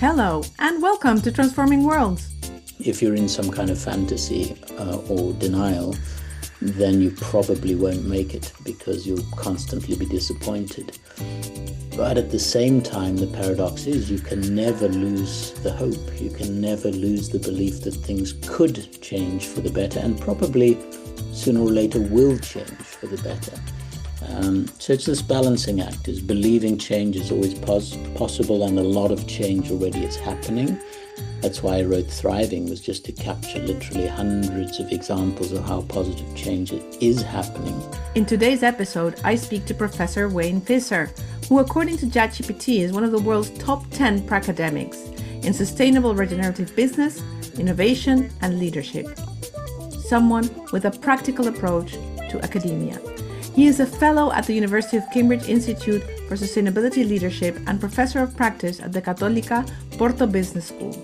Hello, and welcome to Transforming Worlds. If you're in some kind of fantasy or denial, then you probably won't make it because you'll constantly be disappointed. But at the same time, the paradox is you can never lose the hope. You can never lose the belief that things could change for the better, and probably sooner or later will change for the better. So it's this balancing act, is believing change is always possible, and a lot of change already is happening. That's why I wrote Thriving, was just to capture literally hundreds of examples of how positive change is happening. In today's episode, I speak to Professor Wayne Visser, who according to ChatGPT is one of the world's top 10 pracademics in sustainable regenerative business, innovation and leadership. Someone with a practical approach to academia. He is a fellow at the University of Cambridge Institute for Sustainability Leadership and professor of practice at the Católica Porto Business School.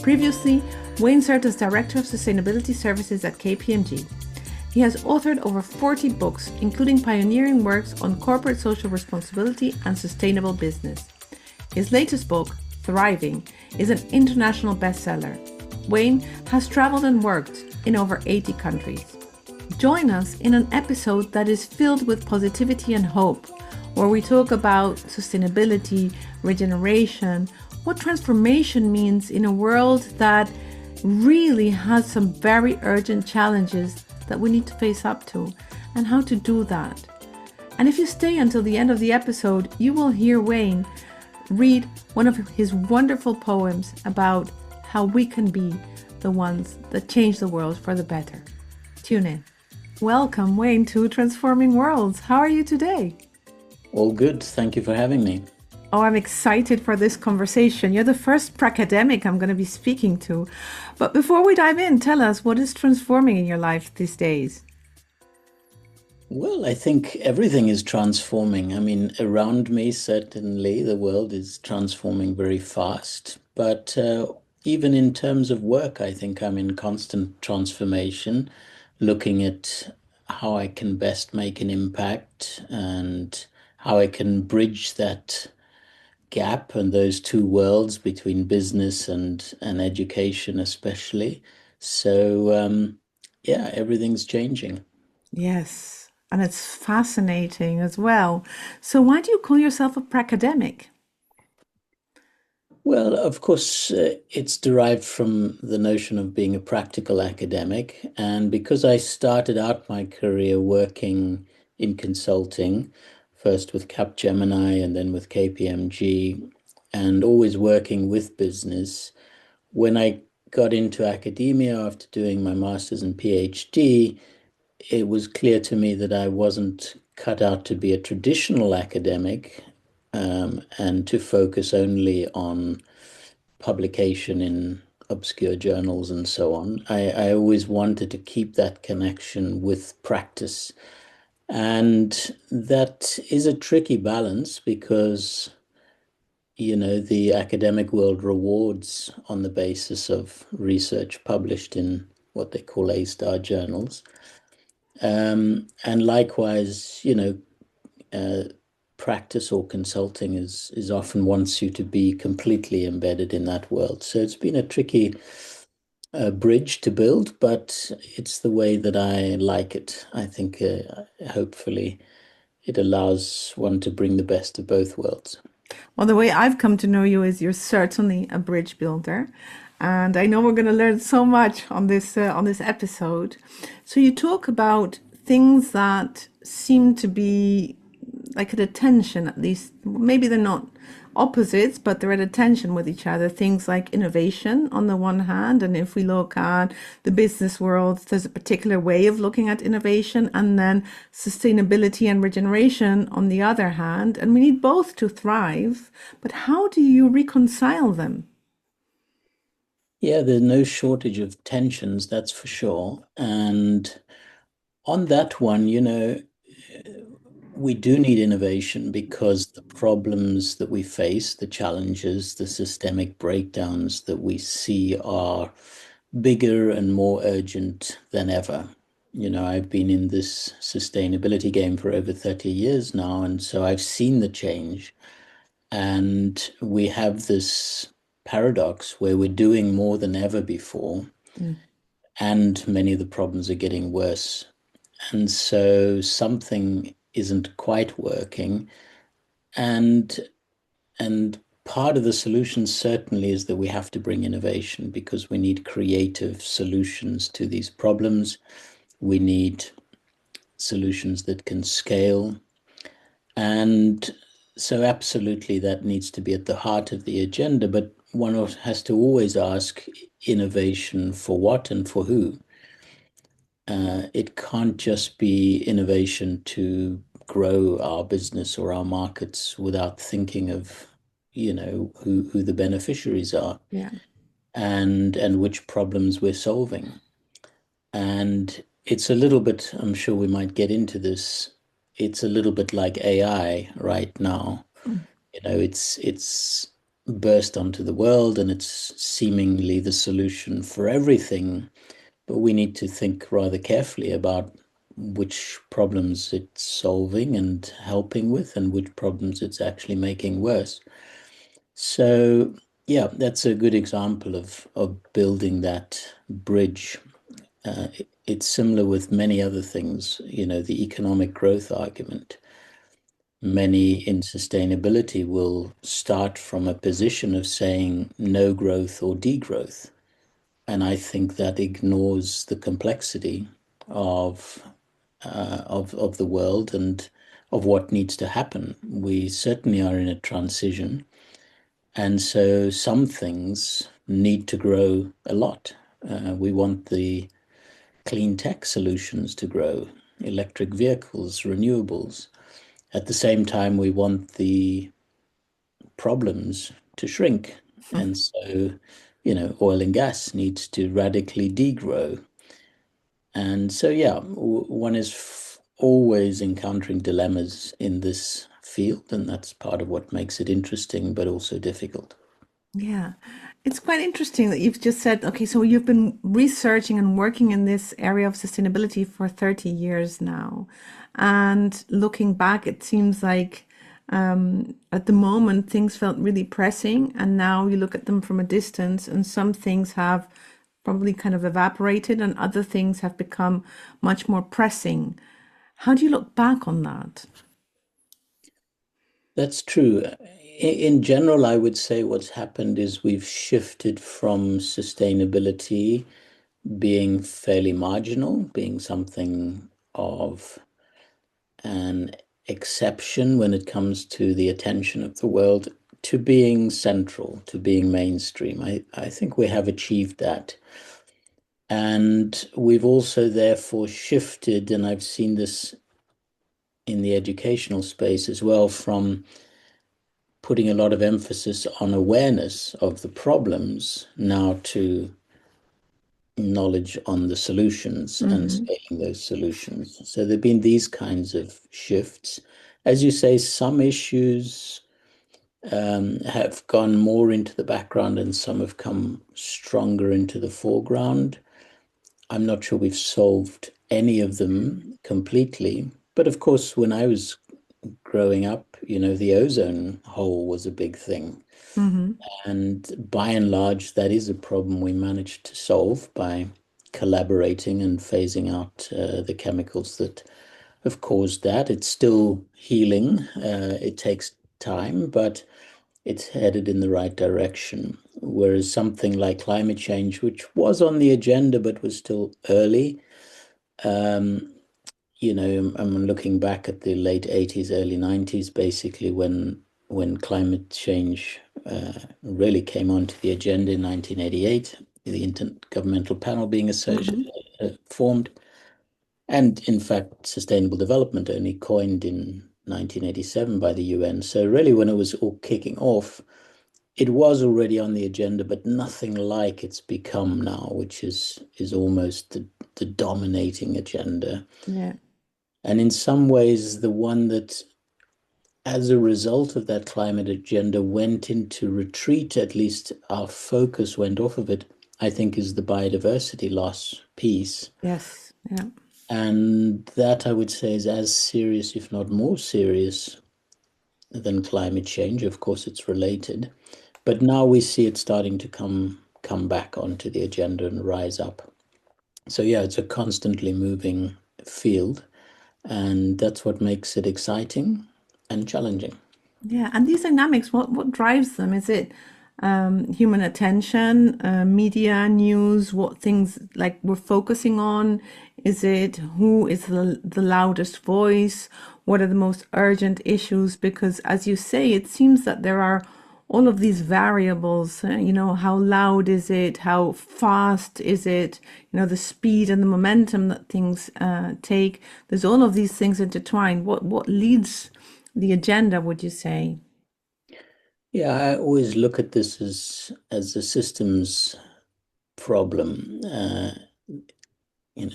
Previously, Wayne served as Director of Sustainability Services at KPMG. He has authored over 40 books, including pioneering works on corporate social responsibility and sustainable business. His latest book, Thriving, is an international bestseller. Wayne has traveled and worked in over 80 countries. Join us in an episode that is filled with positivity and hope, where we talk about sustainability, regeneration, what transformation means in a world that really has some very urgent challenges that we need to face up to, and how to do that. And if you stay until the end of the episode, you will hear Wayne read one of his wonderful poems about how we can be the ones that change the world for the better. Tune in. Welcome, Wayne, to Transforming Worlds. How are you today? All good. Thank you for having me. Oh, I'm excited for this conversation. You're the first pracademic I'm going to be speaking to. But before we dive in, tell us, what is transforming in your life these days? Well, I think everything is transforming. I mean, around me, certainly, the world is transforming very fast. But even in terms of work, I think I'm in constant transformation, looking at how I can best make an impact and how I can bridge that gap and those two worlds between business and education especially. So yeah, everything's changing. Yes, and it's fascinating as well. So why do you call yourself a pracademic? Well, of course, it's derived from the notion of being a practical academic. And because I started out my career working in consulting, first with Capgemini and then with KPMG, and always working with business, when I got into academia after doing my master's and PhD, it was clear to me that I wasn't cut out to be a traditional academic, and to focus only on publication in obscure journals and so on. I always wanted to keep that connection with practice. And that is a tricky balance because, the academic world rewards on the basis of research published in what they call A-star journals. And likewise, practice or consulting is often wants you to be completely embedded in that world. So it's been a tricky bridge to build, but it's the way that I like it. I think hopefully it allows one to bring the best of both worlds. Well, the way I've come to know you is you're certainly a bridge builder. And I know we're going to learn so much on this episode. So you talk about things that seem to be like at a tension, at least. Maybe they're not opposites, but they're at a tension with each other. Things like innovation on the one hand, and if we look at the business world, there's a particular way of looking at innovation, and then sustainability and regeneration on the other hand. And we need both to thrive. But how do you reconcile them? Yeah, there's no shortage of tensions, that's for sure. And on that one, we do need innovation because the problems that we face, the challenges, the systemic breakdowns that we see are bigger and more urgent than ever. I've been in this sustainability game for over 30 years now, and so I've seen the change. And we have this paradox where we're doing more than ever before, Mm. and many of the problems are getting worse. And so something isn't quite working. And and part of the solution certainly is that we have to bring innovation because we need creative solutions to these problems. We need solutions that can scale. And so, absolutely, that needs to be at the heart of the agenda. But one has to always ask innovation for what and for who. It can't just be innovation to grow our business or our markets without thinking of, who the beneficiaries are Yeah. and which problems we're solving. And it's a little bit, I'm sure we might get into this, it's a little bit like AI right now. Mm. It's burst onto the world and it's seemingly the solution for everything, but we need to think rather carefully about which problems it's solving and helping with and which problems it's actually making worse. So yeah, that's a good example of building that bridge. It's similar with many other things, the economic growth argument. Many in sustainability will start from a position of saying no growth or degrowth. And I think that ignores the complexity of of the world and of what needs to happen. We certainly are in a transition, and so some things need to grow a lot. We want the clean tech solutions to grow, electric vehicles, renewables. At the same time, we want the problems to shrink. Mm. And so, oil and gas needs to radically degrow. And so, yeah, one is always encountering dilemmas in this field, and that's part of what makes it interesting, but also difficult. Yeah, it's quite interesting that you've just said, okay, so you've been researching and working in this area of sustainability for 30 years now. And looking back, it seems like at the moment things felt really pressing, and now you look at them from a distance, and some things have probably kind of evaporated, and other things have become much more pressing. How do you look back on that? That's true. In general, I would say what's happened is we've shifted from sustainability being fairly marginal, being something of an exception when it comes to the attention of the world, to being central, to being mainstream. I think we have achieved that. And we've also therefore shifted, and I've seen this in the educational space as well, from putting a lot of emphasis on awareness of the problems now to knowledge on the solutions and Hmm. scaling those solutions. So there have been these kinds of shifts. As you say, some issues have gone more into the background and some have come stronger into the foreground. I'm not sure we've solved any of them completely. But of course, when I was growing up, the ozone hole was a big thing. Hmm. And by and large, that is a problem we managed to solve by collaborating and phasing out the chemicals that have caused that. It's still healing. It takes time, but it's headed in the right direction. Whereas something like climate change, which was on the agenda but was still early, um, I'm looking back at the late 80s, early 90s, basically when climate change really came onto the agenda in 1988, the Intergovernmental Panel being Hmm. formed. And in fact, sustainable development only coined in 1987 by the UN. So really, when it was all kicking off, it was already on the agenda, but nothing like it's become now, which is almost the dominating agenda. Yeah. And in some ways, the one that, as a result of that climate agenda, went into retreat, at least our focus went off of it, I think, is the biodiversity loss piece. Yes. Yeah. And that I would say is as serious, if not more serious, than climate change. Of course, it's related, But now we see it starting to come back onto the agenda and rise up. So yeah, it's a constantly moving field, and that's what makes it exciting and challenging. Yeah, and these dynamics, what drives them? Is it human attention, media, news, what things like we're focusing on? Is it who is the loudest voice? What are the most urgent issues? Because as you say, it seems that there are all of these variables, how loud is it? How fast is it? The speed and the momentum that things take. There's all of these things intertwined. What leads the agenda, would you say? Yeah, I always look at this as a systems problem.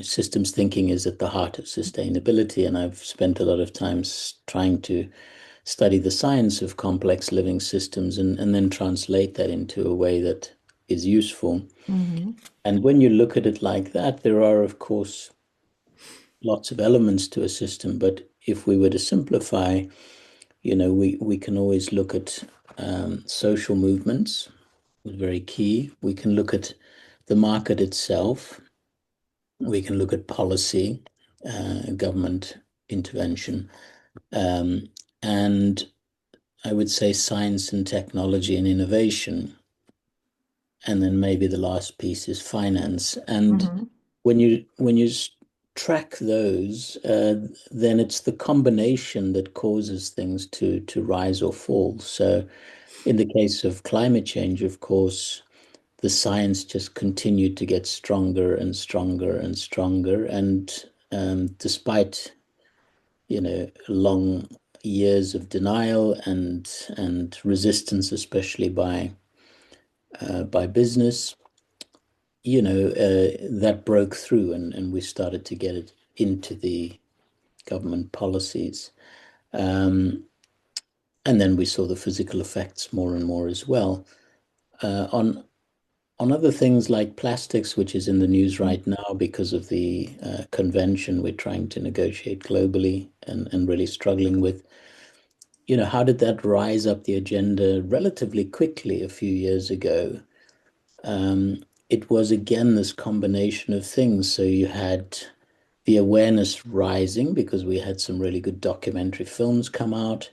Systems thinking is at the heart of sustainability, and I've spent a lot of time trying to study the science of complex living systems and then translate that into a way that is useful. Hmm. And when you look at it like that, there are, of course, lots of elements to a system. But if we were to simplify, we can always look at social movements, very key. We can look at the market itself. We can look at policy, government intervention, um, and I would say science and technology and innovation. And then maybe the last piece is finance. And Hmm. when you track those, then it's the combination that causes things to rise or fall. So in the case of climate change, of course, the science just continued to get stronger and stronger and stronger. And despite, long years of denial and resistance, especially by business, that broke through and we started to get it into the government policies. Um, and then we saw the physical effects more and more as well. On other things like plastics, which is in the news right now because of the convention we're trying to negotiate globally and really struggling with, how did that rise up the agenda relatively quickly a few years ago? It was again this combination of things. So you had the awareness rising because we had some really good documentary films come out.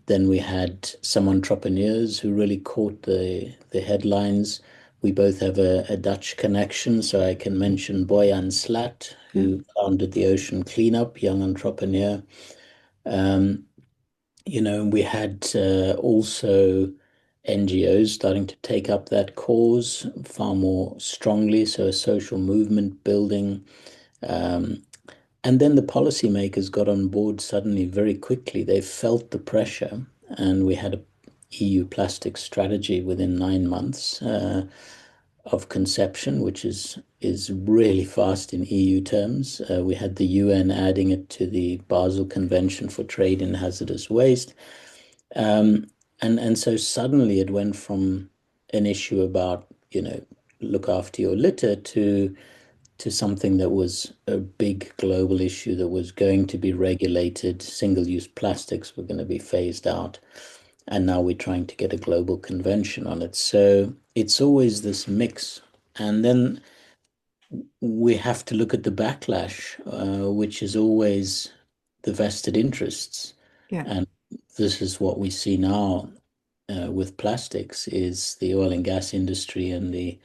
Then we had some entrepreneurs who really caught the headlines. We both have a Dutch connection, so I can mention Boyan Slat, Yeah. who founded the Ocean Cleanup, young entrepreneur. Um, we had also NGOs starting to take up that cause far more strongly, so a social movement building. Um, and then the policymakers got on board suddenly very quickly. They felt the pressure, and we had a EU plastic strategy within 9 months of conception, which is really fast in EU terms. We had the UN adding it to the Basel Convention for Trade in Hazardous Waste. Um, and so suddenly it went from an issue about, look after your litter to something that was a big global issue that was going to be regulated. Single-use plastics were going to be phased out. And now we're trying to get a global convention on it. So it's always this mix. And then we have to look at the backlash, which is always the vested interests. Yeah. And this is what we see now with plastics is the oil and gas industry and the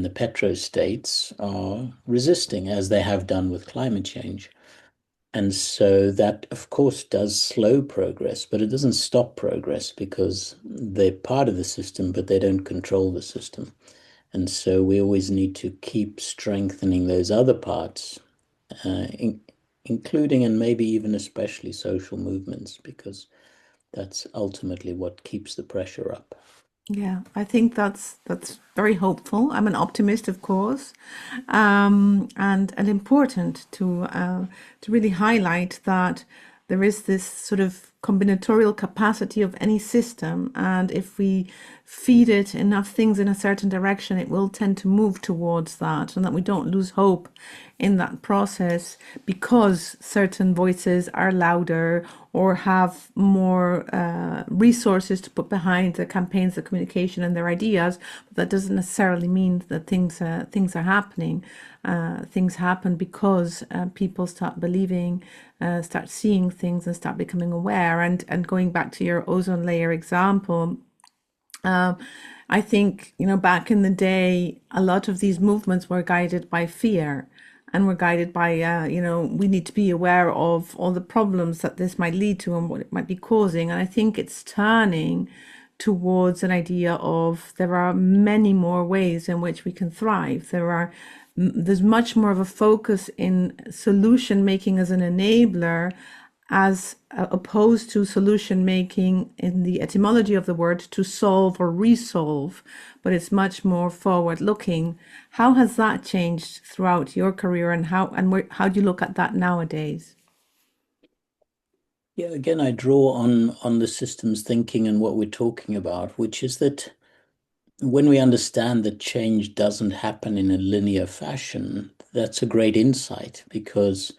petrostates are resisting, as they have done with climate change. And so that, of course, does slow progress, but it doesn't stop progress because they're part of the system, but they don't control the system. And so we always need to keep strengthening those other parts, including and maybe even especially social movements, because that's ultimately what keeps the pressure up. Yeah, I think that's very hopeful. I'm an optimist, of course, and important to really highlight that there is this sort of combinatorial capacity of any system, and if we feed it enough things in a certain direction, it will tend to move towards that, and that we don't lose hope in that process because certain voices are louder or have more resources to put behind the campaigns, the communication, and their ideas. But that doesn't necessarily mean that things are happening. Things happen because people start believing, start seeing things, and start becoming aware. And going back to your ozone layer example, I think, back in the day, a lot of these movements were guided by fear and were guided by, we need to be aware of all the problems that this might lead to and what it might be causing. And I think it's turning towards an idea of there are many more ways in which we can thrive. There's much more of a focus in solution making as an enabler as opposed to solution making in the etymology of the word to solve or resolve, but it's much more forward looking. How has that changed throughout your career, and how do you look at that nowadays? Yeah, again, I draw on the systems thinking and what we're talking about, which is that when we understand that change doesn't happen in a linear fashion, that's a great insight because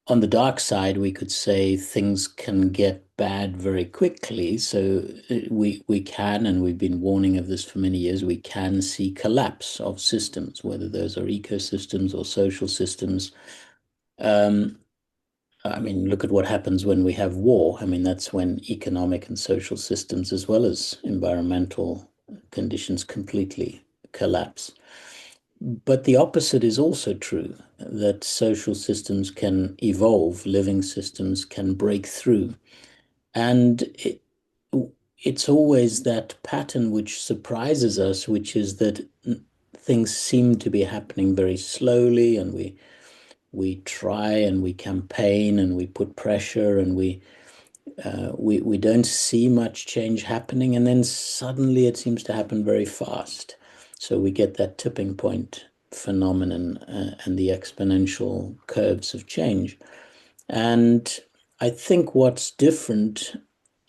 on the dark side, we could say things can get bad very quickly. So we can, and we've been warning of this for many years, we can see collapse of systems, whether those are ecosystems or social systems. I mean, look at what happens when we have war. I mean, that's when economic and social systems, as well as environmental conditions, completely collapse. But the opposite is also true, that social systems can evolve, living systems can break through. And it's always that pattern which surprises us, which is that things seem to be happening very slowly, and we try and we campaign and we put pressure and we don't see much change happening, and then suddenly it seems to happen very fast. So we get that tipping point phenomenon and the exponential curves of change. And I think what's different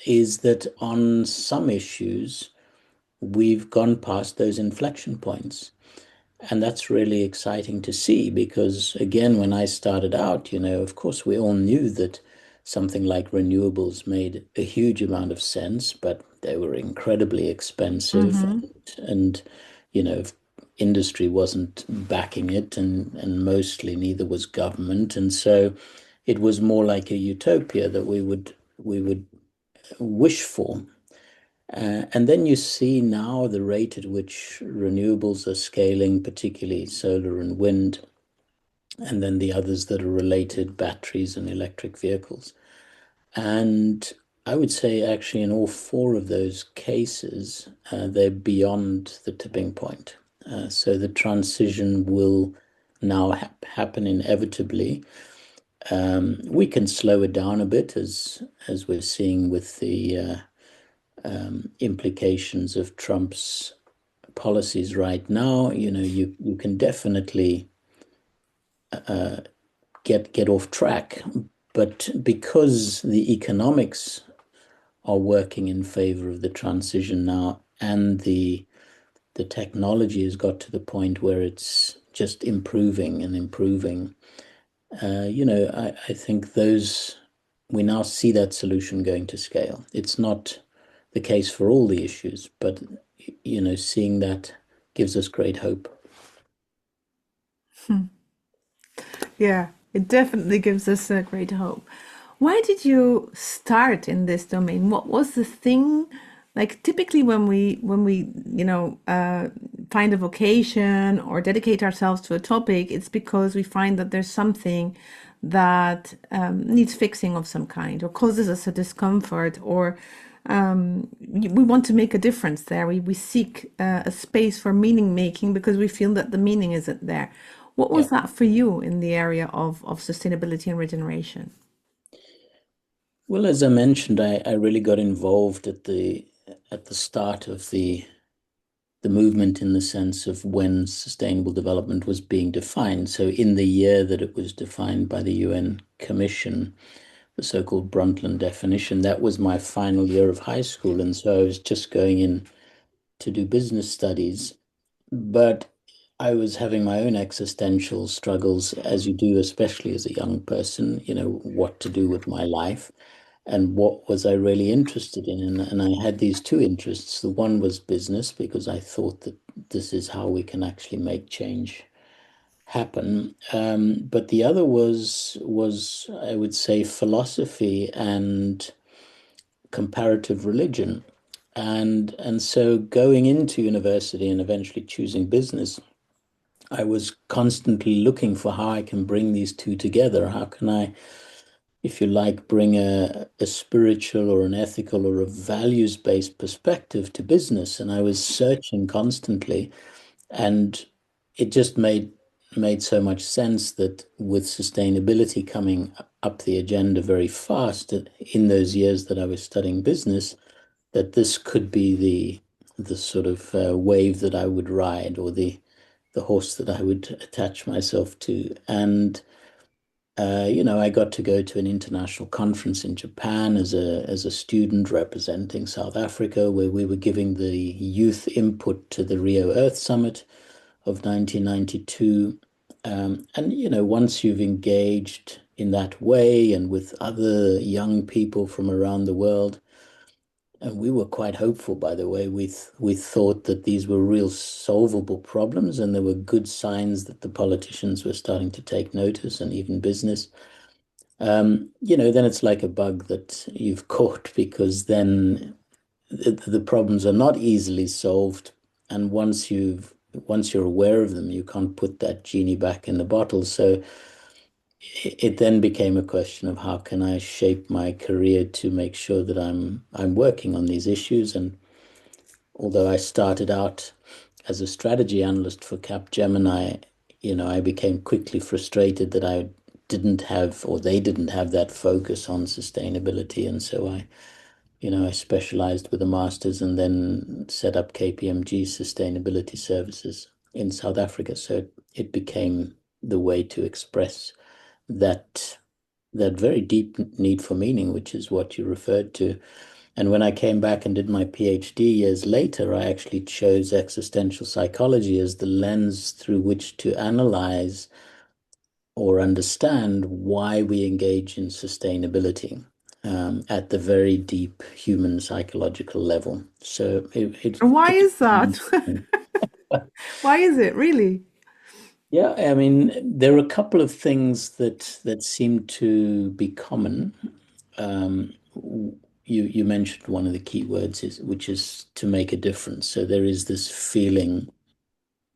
is that on some issues, we've gone past those inflection points. And that's really exciting to see because, again, when I started out, of course, we all knew that something like renewables made a huge amount of sense, but they were incredibly expensive. Mm-hmm. And industry wasn't backing it, and mostly neither was government. And so it was more like a utopia that we would wish for. And then you see now the rate at which renewables are scaling, particularly solar and wind, and then the others that are related, batteries and electric vehicles. And I would say actually in all four of those cases, they're beyond the tipping point. So the transition will now happen inevitably. We can slow it down a bit as we're seeing with the implications of Trump's policies right now. You can definitely get off track, but because the economics are working in favor of the transition now, and the technology has got to the point where it's just improving and improving. I think we now see that solution going to scale. It's not the case for all the issues, but seeing that gives us great hope. Yeah, it definitely gives us a great hope. Why did you start in this domain? What was the thing? Like typically when we find a vocation or dedicate ourselves to a topic, it's because we find that there's something that needs fixing of some kind or causes us a discomfort, or we want to make a difference there. We seek a space for meaning making because we feel that the meaning isn't there. What Yeah. was that for you in the area of sustainability and regeneration? Well, as I mentioned, I really got involved at the start of the movement in the sense of when sustainable development was being defined. So in the year that it was defined by the UN Commission, the so-called Brundtland definition, that was my final year of high school. And so I was just going in to do business studies. But I was having my own existential struggles, as you do, especially as a young person, what to do with my life and what was I really interested in. And I had these two interests. The one was business, because I thought that this is how we can actually make change happen. But the other was I would say philosophy and comparative religion. And so going into university and eventually choosing business, I was constantly looking for how I can bring these two together. How can I, if you like, bring a spiritual or an ethical or a values-based perspective to business? And I was searching constantly, and it just made so much sense that with sustainability coming up the agenda very fast in those years that I was studying business, that this could be the sort of wave that I would ride, or the horse that I would attach myself to. And I got to go to an international conference in Japan as a student representing South Africa, where we were giving the youth input to the Rio Earth Summit of 1992. And once you've engaged in that way and with other young people from around the world, and we were quite hopeful, by the way. We thought that these were real solvable problems, and there were good signs that the politicians were starting to take notice, and even business. Then it's like a bug that you've caught, because then the problems are not easily solved, and once you're aware of them, you can't put that genie back in the bottle. So it then became a question of how can I shape my career to make sure that I'm working on these issues. And although I started out as a strategy analyst for Capgemini, I became quickly frustrated that I didn't have, or they didn't have, that focus on sustainability. And so I specialized with a master's and then set up KPMG Sustainability Services in South Africa. So it became the way to express that very deep need for meaning, which is what you referred to. And when I came back and did my PhD years later, I actually chose existential psychology as the lens through which to analyze or understand why we engage in sustainability at the very deep human psychological level. So And why it's is that? Why is it really? yeah, I mean, there are a couple of things that seem to be common. Um, you mentioned one of the key words, which is to make a difference. So there is this feeling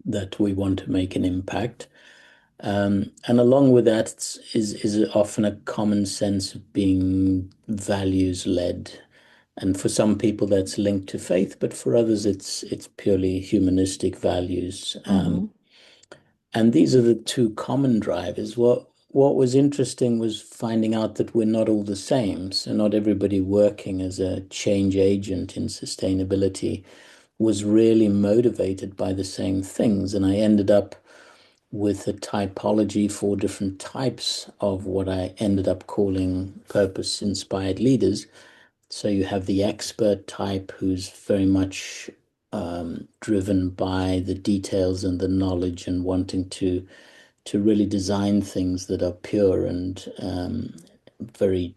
that we want to make an impact. And along with that is often a common sense of being values led. And for some people that's linked to faith, but for others it's purely humanistic values. Hmm. And these are the two common drivers. What was interesting was finding out that we're not all the same. So not everybody working as a change agent in sustainability was really motivated by the same things. And I ended up with a typology for different types of what I ended up calling purpose-inspired leaders. So you have the expert type, who's very much driven by the details and the knowledge, and wanting to really design things that are pure and very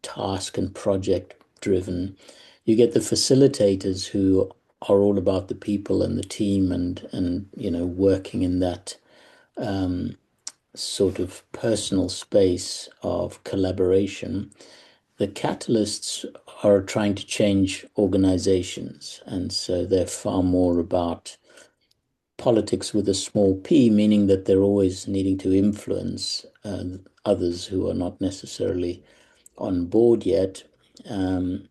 task and project driven. You get the facilitators, who are all about the people and the team, and working in that sort of personal space of collaboration. The catalysts are trying to change organizations, and so they're far more about politics with a small p, meaning that they're always needing to influence others who are not necessarily on board yet. And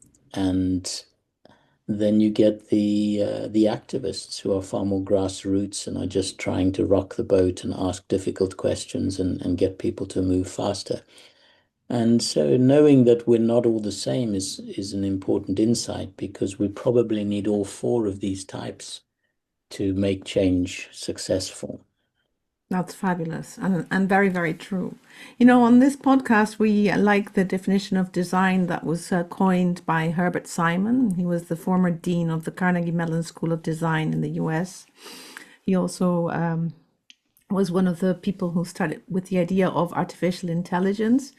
then you get the activists, who are far more grassroots and are just trying to rock the boat and ask difficult questions and get people to move faster. And so knowing that we're not all the same is an important insight, because we probably need all four of these types to make change successful. That's fabulous and very, very true. On this podcast, we like the definition of design that was coined by Herbert Simon. He was the former dean of the Carnegie Mellon School of Design in the US. He also was one of the people who started with the idea of artificial intelligence,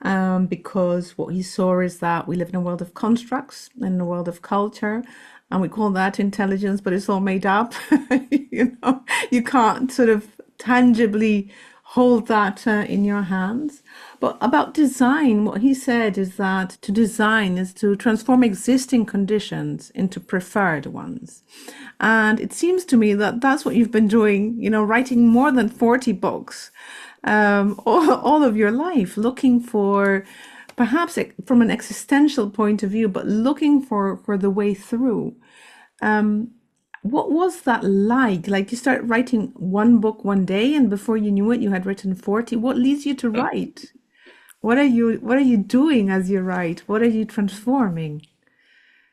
because what he saw is that we live in a world of constructs, in a world of culture, and we call that intelligence, but it's all made up. You can't sort of tangibly hold that in your hands. But about design, what he said is that to design is to transform existing conditions into preferred ones. And it seems to me that that's what you've been doing, writing more than 40 books, all of your life, looking for perhaps from an existential point of view, but looking for the way through. What was that like? Like you start writing one book one day, and before you knew it, you had written 40. What leads you to write? What are you doing as you write? What are you transforming?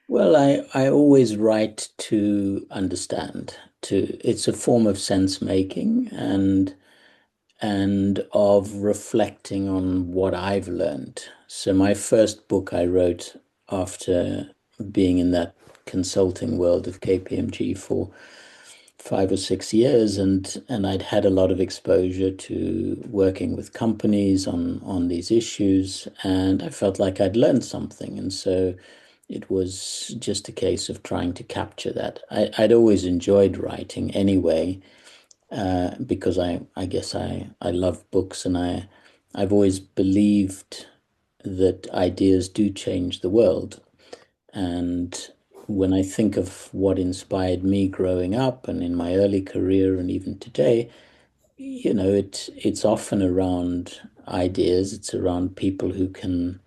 Well, I always write to understand. It's a form of sense making and of reflecting on what I've learned. So my first book I wrote after being in that consulting world of KPMG for 5 or 6 years, and I'd had a lot of exposure to working with companies on these issues, and I felt like I'd learned something, and so it was just a case of trying to capture that. I'd always enjoyed writing anyway, because I guess I love books, and I've always believed that ideas do change the world. And when I think of what inspired me growing up and in my early career and even today, it's often around ideas. It's around people who can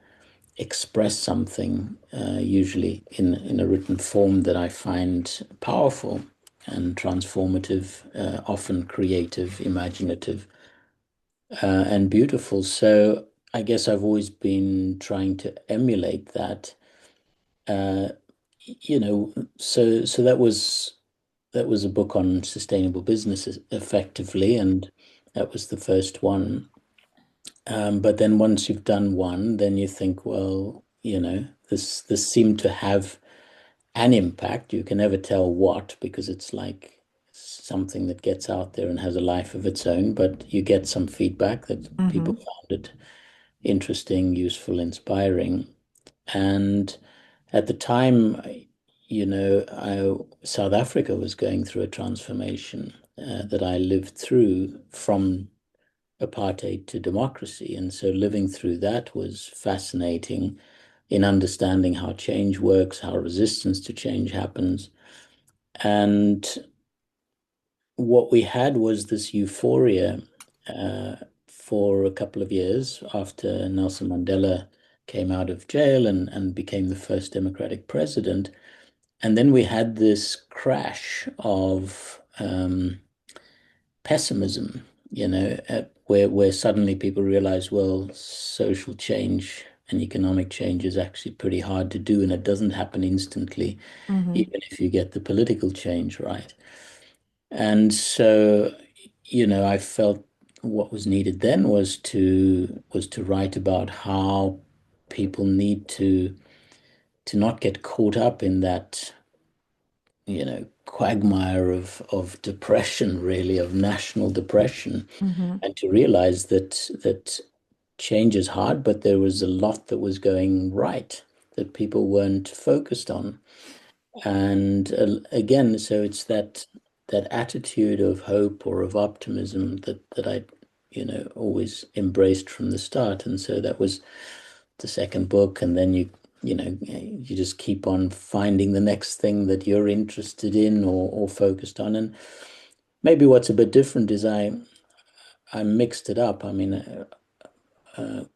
express something, usually in a written form that I find powerful and transformative, often creative, imaginative, and beautiful. So I guess I've always been trying to emulate that. Uh, so that was a book on sustainable businesses effectively, and that was the first one. But then once you've done one, then you think, well, this seemed to have an impact. You can never tell what, because it's like something that gets out there and has a life of its own, but you get some feedback that people Mm-hmm. found it interesting, useful, inspiring. And at the time, South Africa was going through a transformation that I lived through from apartheid to democracy. And so living through that was fascinating in understanding how change works, how resistance to change happens. And what we had was this euphoria uh, for a couple of years after Nelson Mandela came out of jail and became the first democratic president. And then we had this crash of pessimism, where suddenly people realize, well, social change and economic change is actually pretty hard to do, and it doesn't happen instantly, Mm-hmm. even if you get the political change right. And so, I felt what was needed then was to write about how people need to not get caught up in that quagmire of depression, really, of national depression, Mm-hmm. and to realize that change is hard, but there was a lot that was going right that people weren't focused on. And again, so it's that attitude of hope or of optimism that I, always embraced from the start. And so that was the second book, and then you just keep on finding the next thing that you're interested in or focused on. And maybe what's a bit different is I mixed it up. I mean,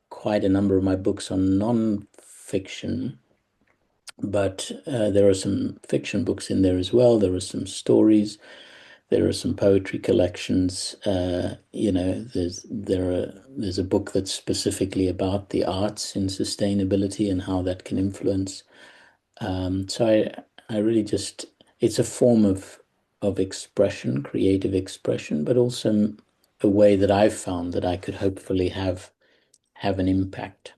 quite a number of my books are non-fiction, but there are some fiction books in there as well. There are some stories. There are some poetry collections. There's a book that's specifically about the arts in sustainability and how that can influence. So I really just it's a form of expression, creative expression, but also a way that I've found that I could hopefully have an impact.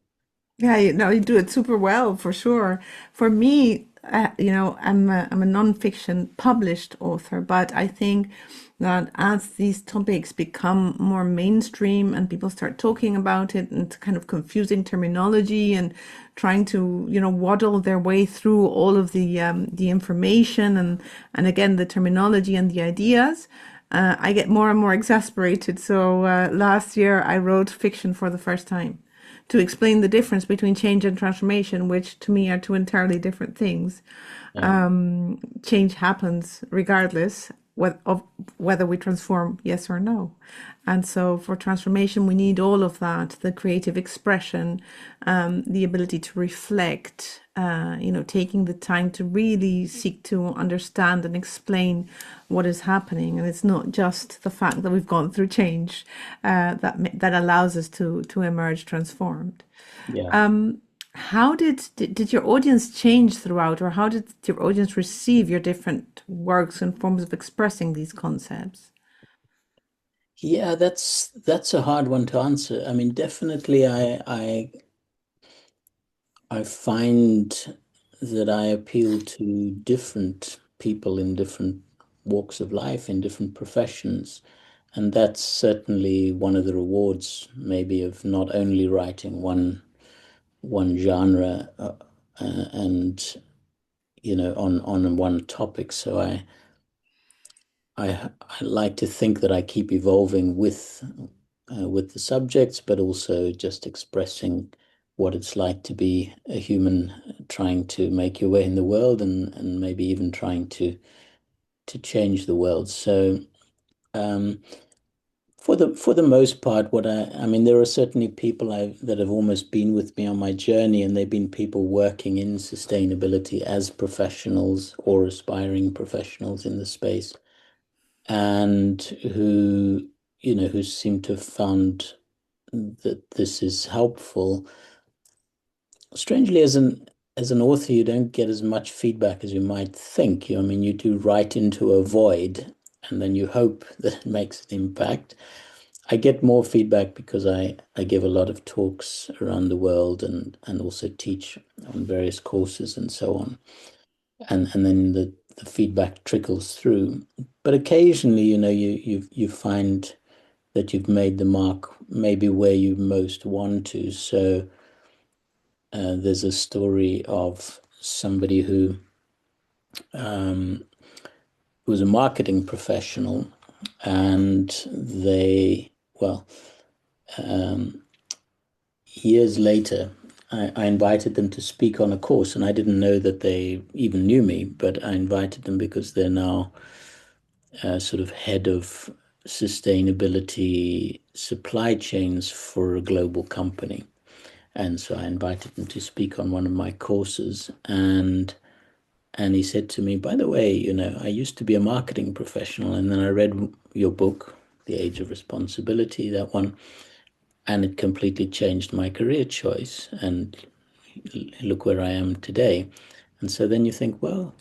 Yeah, you do it super well for sure. For me, I'm a nonfiction published author, but I think that as these topics become more mainstream and people start talking about it and kind of confusing terminology and trying to, waddle their way through all of the information and again the terminology and the ideas, I get more and more exasperated. So last year I wrote fiction for the first time to explain the difference between change and transformation, which to me are two entirely different things. Yeah. Change happens regardless of whether we transform, yes or no. And so for transformation, we need all of that, the creative expression, the ability to reflect, taking the time to really seek to understand and explain what is happening. And it's not just the fact that we've gone through change that allows us to emerge transformed. Yeah. How did your audience change throughout, or how did your audience receive your different works and forms of expressing these concepts? Yeah, that's a hard one to answer. I mean, definitely I find that I appeal to different people in different walks of life, in different professions. And that's certainly one of the rewards, maybe, of not only writing one genre and on one topic. So I like to think that I keep evolving with the subjects, but also just expressing what it's like to be a human trying to make your way in the world and maybe even trying to change the world. So um, for the most part, I mean, there are certainly people that have almost been with me on my journey, and they've been people working in sustainability as professionals or aspiring professionals in the space, and who seem to have found that this is helpful. Strangely, as an author, you don't get as much feedback as you might think. I mean, you do write into a void, and then you hope that it makes an impact. I get more feedback because I give a lot of talks around the world and also teach on various courses and so on. And then the feedback trickles through. But occasionally, you find that you've made the mark maybe where you most want to. So there's a story of somebody who was a marketing professional, and well, years later, I invited them to speak on a course, and I didn't know that they even knew me, but I invited them because they're now sort of head of sustainability supply chains for a global company. And so I invited him to speak on one of my courses. And he said to me, by the way, I used to be a marketing professional, and then I read your book, The Age of Responsibility, that one, and it completely changed my career choice. And look where I am today. And so then you think, well,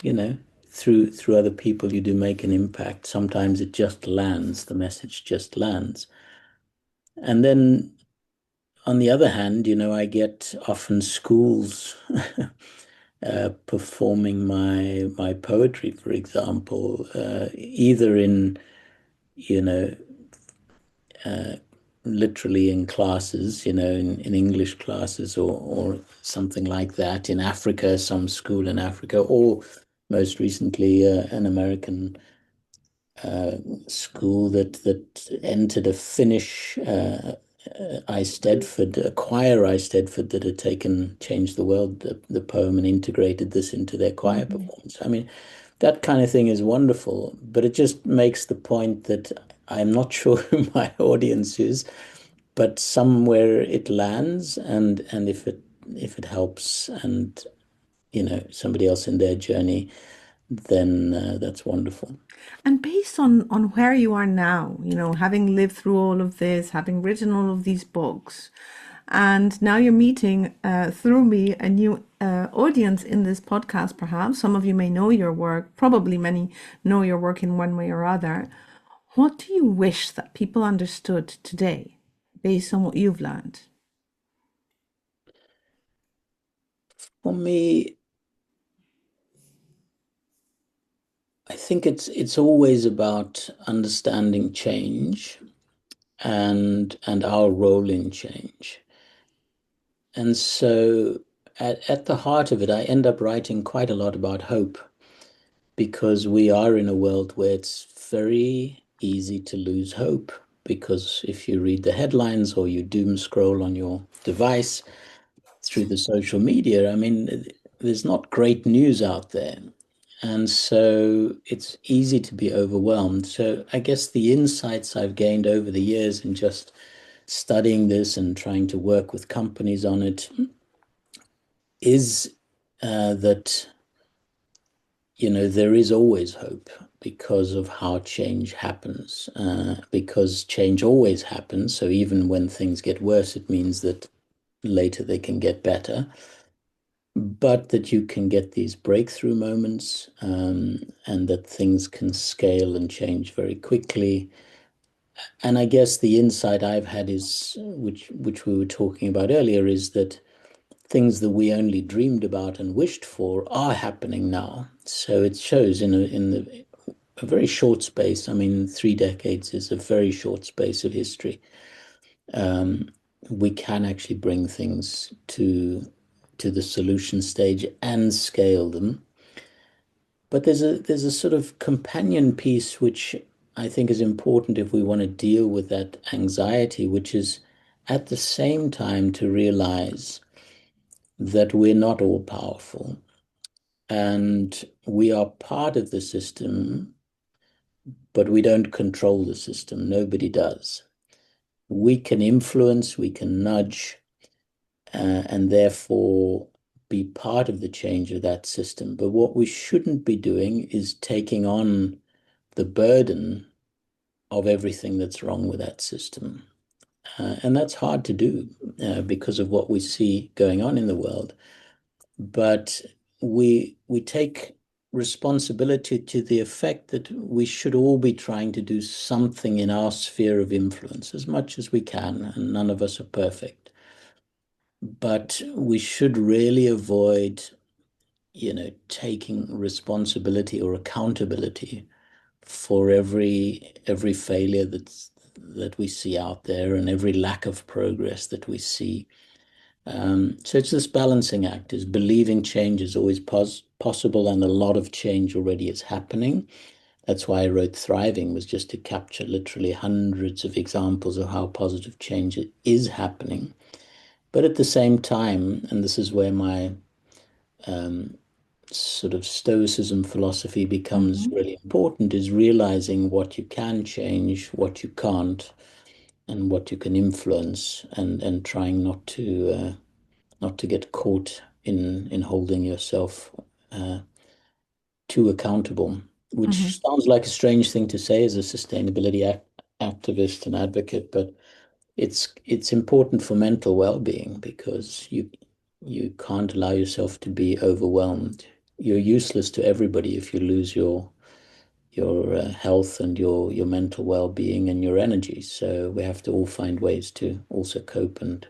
through other people, you do make an impact. Sometimes it just lands, the message just lands. And then on the other hand, I get often schools performing my poetry, for example, either in, you know, literally in classes, in English classes or something like that in Africa, some school in Africa, or most recently an American school that entered a Finnish a choir Eisteddfod that had changed the world, the poem, and integrated this into their choir Mhm. performance. I mean, that kind of thing is wonderful, but it just makes the point that I'm not sure who my audience is, but somewhere it lands, and if it helps and somebody else in their journey, then that's wonderful. And based on where you are now, having lived through all of this, having written all of these books, and now you're meeting through me a new audience in this podcast, perhaps. Some of you may know your work, probably many know your work in one way or other. What do you wish that people understood today based on what you've learned? For me, I think it's always about understanding change and our role in change. And so at the heart of it, I end up writing quite a lot about hope because we are in a world where it's very easy to lose hope. Because if you read the headlines or you doom scroll on your device through the social media, I mean, there's not great news out there. And so it's easy to be overwhelmed. So I guess the insights I've gained over the years in just studying this and trying to work with companies on it is that, there is always hope because of how change happens, because change always happens. So even when things get worse, it means that later they can get better, but that you can get these breakthrough moments, and that things can scale and change very quickly. And I guess the insight I've had is, which we were talking about earlier, is that things that we only dreamed about and wished for are happening now. So it shows a very short space. I mean, 3 decades is a very short space of history. Um, we can actually bring things to the solution stage and scale them. But there's a sort of companion piece which I think is important if we want to deal with that anxiety, which is at the same time to realize that we're not all powerful and we are part of the system, but we don't control the system. Nobody does. We can influence, we can nudge, and therefore be part of the change of that system. But what we shouldn't be doing is taking on the burden of everything that's wrong with that system. And that's hard to do because of what we see going on in the world. But we take responsibility to the effect that we should all be trying to do something in our sphere of influence as much as we can, and none of us are perfect. But we should really avoid, taking responsibility or accountability for every failure that we see out there and every lack of progress that we see. So it's this balancing act, is believing change is always possible, and a lot of change already is happening. That's why I wrote Thriving, was just to capture literally hundreds of examples of how positive change is happening. But at the same time, and this is where my sort of stoicism philosophy becomes really important, is realizing what you can change, what you can't, and what you can influence, and trying not to get caught in holding yourself too accountable, Mm-hmm. which sounds like a strange thing to say as a sustainability activist and advocate, but it's important for mental well-being because you can't allow yourself to be overwhelmed. You're useless to everybody if you lose your health and your mental well-being and your energy. So we have to all find ways to also cope and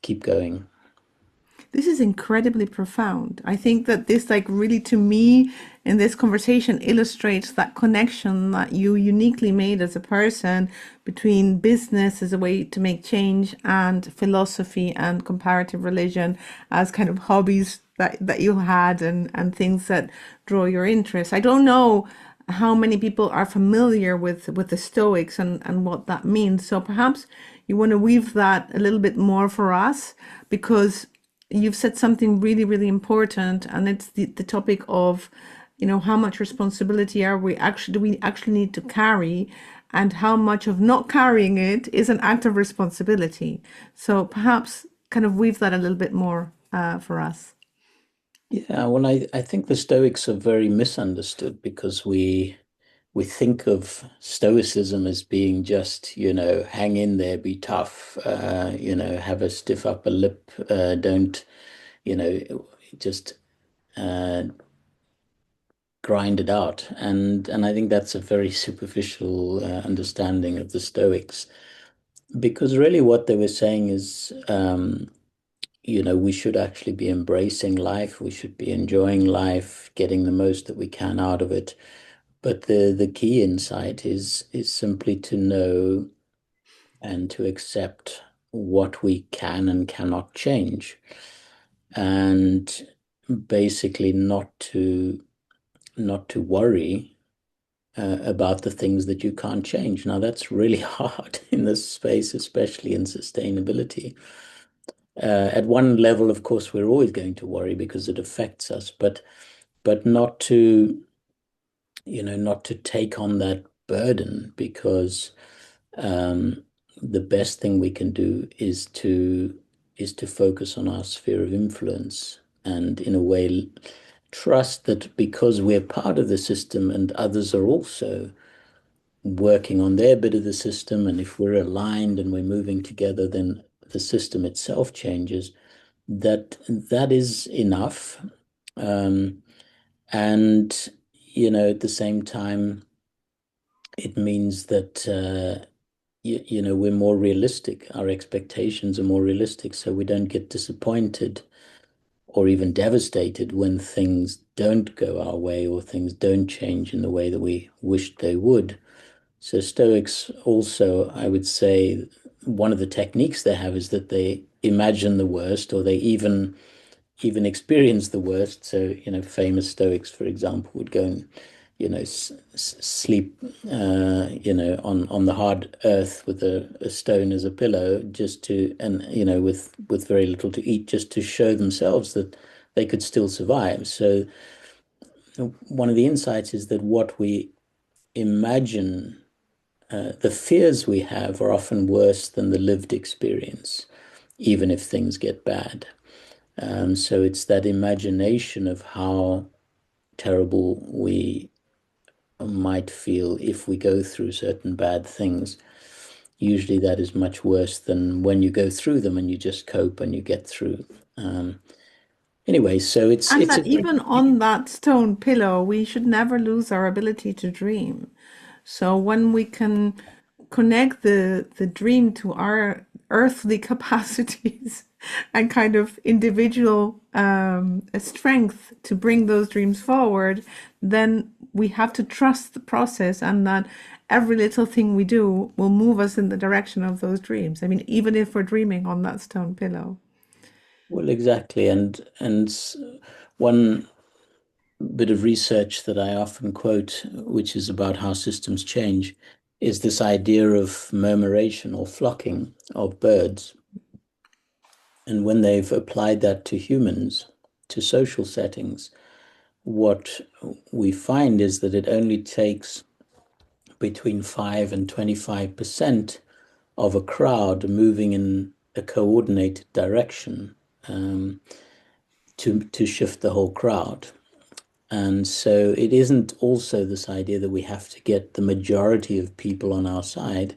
keep going. This is incredibly profound. I think that this, like, really to me in this conversation illustrates that connection that you uniquely made as a person between business as a way to make change and philosophy and comparative religion as kind of hobbies that you had and things that draw your interest. I don't know how many people are familiar with the Stoics and what that means. So perhaps you want to weave that a little bit more for us, because you've said something really, really important, and it's the topic of, how much responsibility do we actually need to carry, and how much of not carrying it is an act of responsibility. So perhaps kind of weave that a little bit more for us. Yeah, well, I think the Stoics are very misunderstood because we think of Stoicism as being just, hang in there, be tough, have a stiff upper lip, don't, just uh, grind it out. And I think that's a very superficial understanding of the Stoics, because really what they were saying is, we should actually be embracing life. We should be enjoying life, getting the most that we can out of it. But the key insight is simply to know and to accept what we can and cannot change, and basically not to worry about the things that you can't change. Now, that's really hard in this space, especially in sustainability. At one level, of course, we're always going to worry because it affects us, but not to take on that burden, because um, the best thing we can do is to focus on our sphere of influence, and in a way trust that because we're part of the system and others are also working on their bit of the system, and if we're aligned and we're moving together, then the system itself changes. That is enough. Um, and at the same time, it means that we're more realistic. Our expectations are more realistic, so we don't get disappointed or even devastated when things don't go our way or things don't change in the way that we wished they would. So Stoics also, I would say, one of the techniques they have is that they imagine the worst, or they even experience the worst. So, famous Stoics, for example, would go and, sleep, on the hard earth with a stone as a pillow, and with very little to eat, just to show themselves that they could still survive. So, one of the insights is that what we imagine, the fears we have are often worse than the lived experience, even if things get bad. So it's that imagination of how terrible we might feel if we go through certain bad things. Usually that is much worse than when you go through them and you just cope and you get through. Um, anyway, so it's And it's a that even on that stone pillow, we should never lose our ability to dream. So when we can connect the dream to our earthly capacities and kind of individual strength to bring those dreams forward, then we have to trust the process, and that every little thing we do will move us in the direction of those dreams. I mean, even if we're dreaming on that stone pillow. well, exactly, and one bit of research that I often quote, which is about how systems change, is this idea of murmuration or flocking of birds. And when they've applied that to humans, to social settings, what we find is that it only takes between 5 and 25% of a crowd moving in a coordinated direction, to shift the whole crowd. And so it isn't also this idea that we have to get the majority of people on our side.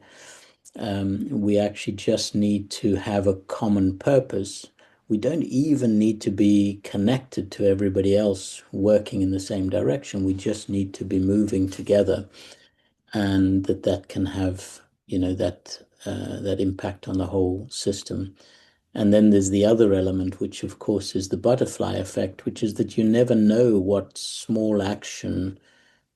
We actually just need to have a common purpose. We don't even need to be connected to everybody else working in the same direction. We just need to be moving together, and that can have, that impact on the whole system. And then there's the other element, which of course is the butterfly effect, which is that you never know what small action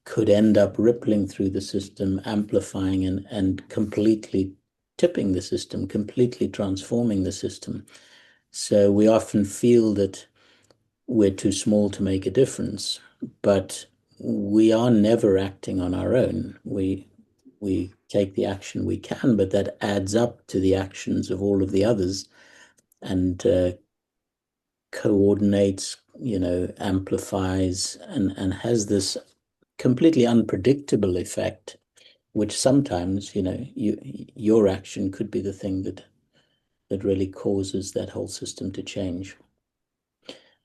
could end up rippling through the system, amplifying and completely tipping the system, completely transforming the system. So we often feel that we're too small to make a difference, but we are never acting on our own. We take the action we can, but that adds up to the actions of all of the others, and coordinates, amplifies, and has this completely unpredictable effect, which sometimes, your action could be the thing that really causes that whole system to change.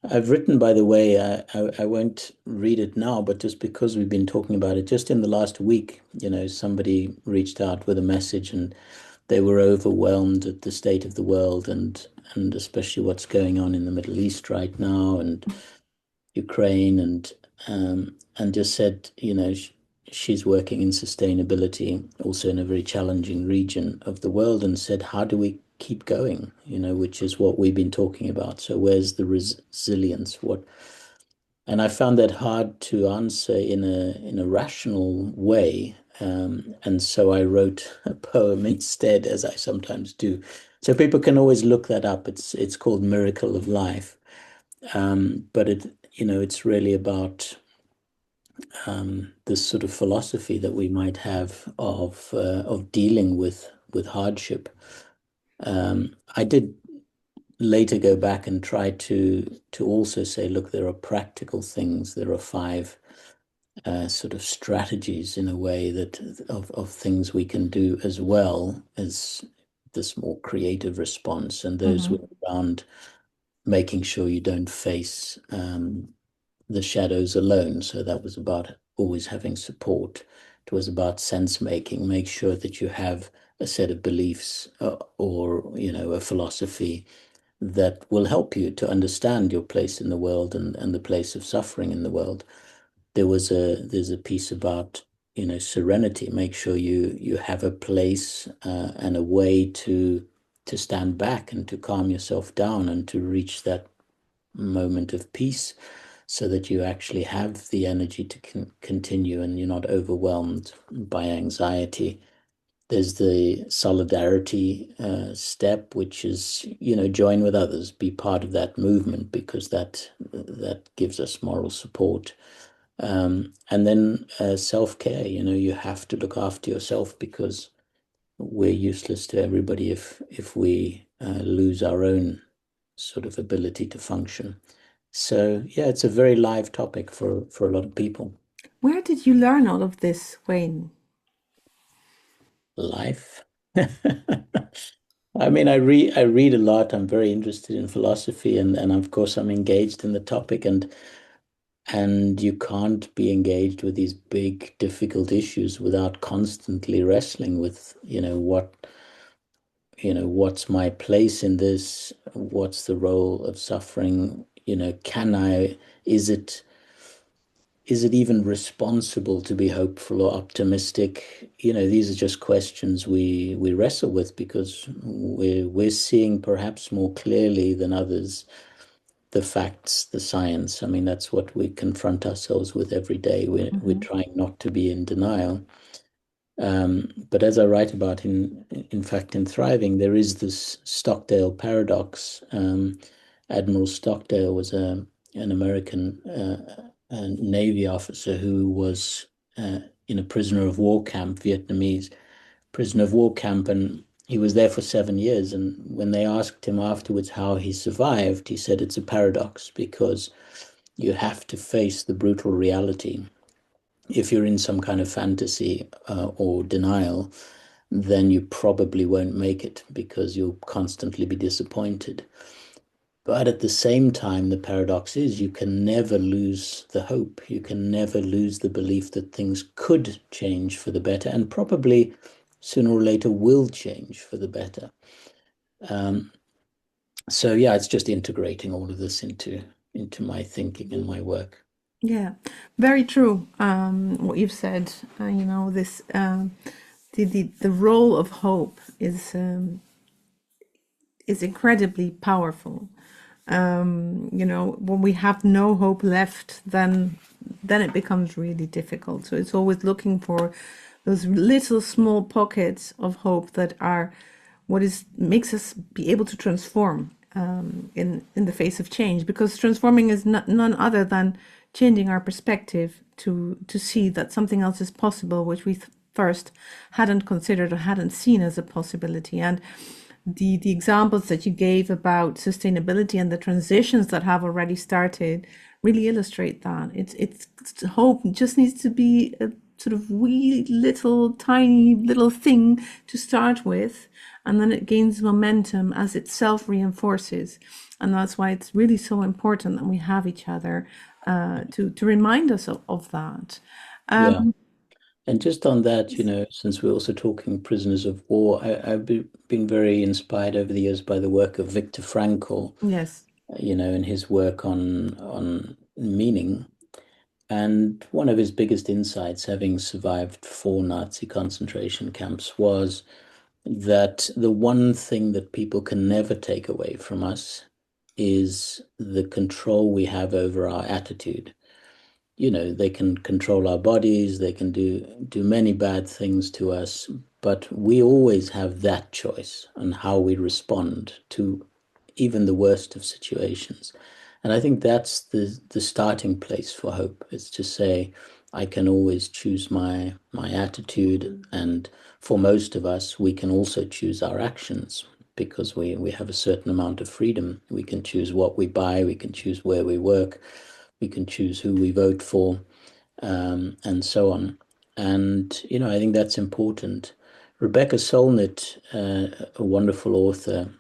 I've written, by the way, I won't read it now, but just because we've been talking about it, just in the last week, somebody reached out with a message, and they were overwhelmed at the state of the world, and especially what's going on in the Middle East right now, and Ukraine, and just said, she's working in sustainability, also in a very challenging region of the world, and said, how do we keep going, which is what we've been talking about. So where's the resilience? And I found that hard to answer in a rational way. And so I wrote a poem instead, as I sometimes do. So people can always look that up. It's called Miracle of Life. But it's really about this sort of philosophy that we might have of dealing with hardship. I did later go back and try to also say, look, there are practical things. There are five sort of strategies in a way that of things we can do as well as this more creative response, and those were Hmm. around making sure you don't face the shadows alone. So that was about always having support. It was about sense making, make sure that you have a set of beliefs or a philosophy that will help you to understand your place in the world and the place of suffering in the world. There's a piece about serenity. Make sure you have a place and a way to stand back and to calm yourself down and to reach that moment of peace so that you actually have the energy to continue and you're not overwhelmed by anxiety. There's the solidarity step, which is, join with others, be part of that movement because that gives us moral support. And then self-care, you have to look after yourself because we're useless to everybody if we lose our own sort of ability to function. So yeah, it's a very live topic for a lot of people. Where did you learn all of this, Wayne? Life. I mean, I read a lot. I'm very interested in philosophy and of course I'm engaged in the topic and you can't be engaged with these big difficult issues without constantly wrestling with, what's my place in this? What's the role of suffering? Can I, is it is it even responsible to be hopeful or optimistic? These are just questions we wrestle with because we're seeing perhaps more clearly than others the facts, the science. I mean, that's what we confront ourselves with every day. We're Hmm. trying not to be in denial. But as I write about in fact, in Thriving, there is this Stockdale paradox. Admiral Stockdale was an American Navy officer who was in a prisoner of war camp, Vietnamese prisoner of war camp, and he was there for 7 years. And when they asked him afterwards how he survived, he said it's a paradox because you have to face the brutal reality. If you're in some kind of fantasy or denial, then you probably won't make it because you'll constantly be disappointed. But at the same time, the paradox is you can never lose the hope. You can never lose the belief that things could change for the better and probably sooner or later will change for the better. Um, so yeah, it's just integrating all of this into my thinking and my work. Yeah, very true. What you've said, this the role of hope is incredibly powerful. When we have no hope left, then it becomes really difficult. So it's always looking for those little small pockets of hope that are what is makes us be able to transform in the face of change. Because transforming is none other than changing our perspective to see that something else is possible, which we first hadn't considered or hadn't seen as a possibility. And the examples that you gave about sustainability and the transitions that have already started really illustrate that. It's hope just needs to be a sort of wee little tiny little thing to start with, and then it gains momentum as it self reinforces. And that's why it's really so important that we have each other to remind us of that. Yeah. Um, And just on that, since we're also talking prisoners of war, I've been very inspired over the years by the work of Viktor Frankl, yes. and his work on meaning. And one of his biggest insights, having survived 4 Nazi concentration camps, was that the one thing that people can never take away from us is the control we have over our attitude. They can control our bodies, they can do many bad things to us, but we always have that choice on how we respond to even the worst of situations. And I think that's the starting place for hope, is to say, I can always choose my attitude, and for most of us, we can also choose our actions because we have a certain amount of freedom. We can choose what we buy, we can choose where we work, we can choose who we vote for, and so on. And, I think that's important. Rebecca Solnit, a wonderful author,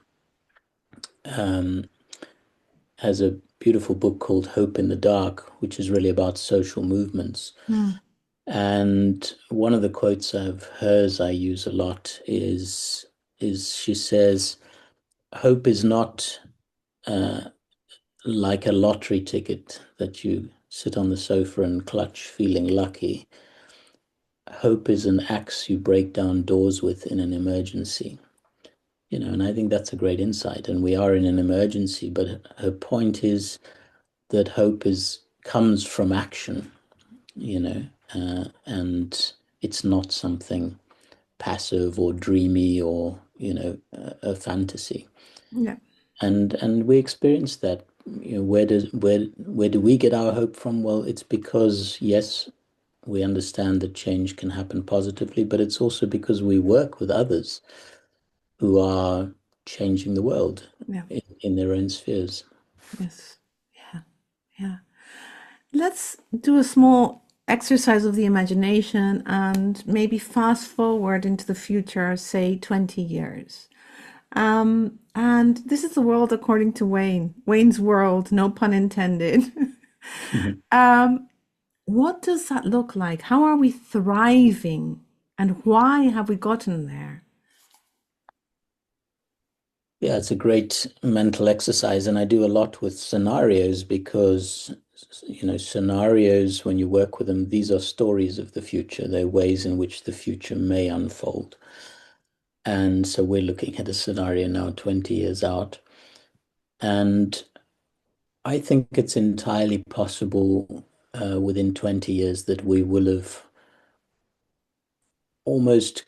has a beautiful book called Hope in the Dark, which is really about social movements. Mm. And one of the quotes of hers I use a lot is she says, "Hope is not like a lottery ticket that you sit on the sofa and clutch feeling lucky. Hope is an axe you break down doors with in an emergency." And I think that's a great insight. And we are in an emergency, but her point is that hope is comes from action, and it's not something passive or dreamy or a fantasy. Yeah. And we experience that. Where do we get our hope from? Well, it's because, yes, we understand that change can happen positively, but it's also because we work with others who are changing the world Yeah. in their own spheres. Yes. Yeah. Yeah. Let's do a small exercise of the imagination and maybe fast forward into the future, say 20 years. And this is the world according to Wayne, Wayne's world, no pun intended. um, what does that look like? How are we thriving? And why have we gotten there? Yeah, it's a great mental exercise, and I do a lot with scenarios because, scenarios, when you work with them, these are stories of the future. They're ways in which the future may unfold. And so we're looking at a scenario now 20 years out. And I think it's entirely possible within 20 years that we will have almost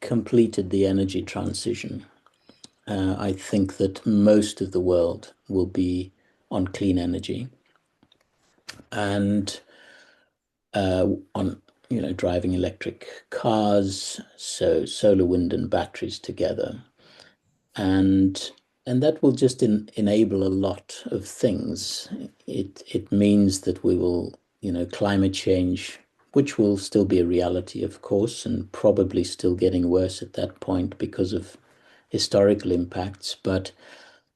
completed the energy transition. I think that most of the world will be on clean energy and on driving electric cars, so solar, wind, and batteries together, and that will just enable a lot of things. It means that we will, climate change, which will still be a reality, of course, and probably still getting worse at that point because of historical impacts, but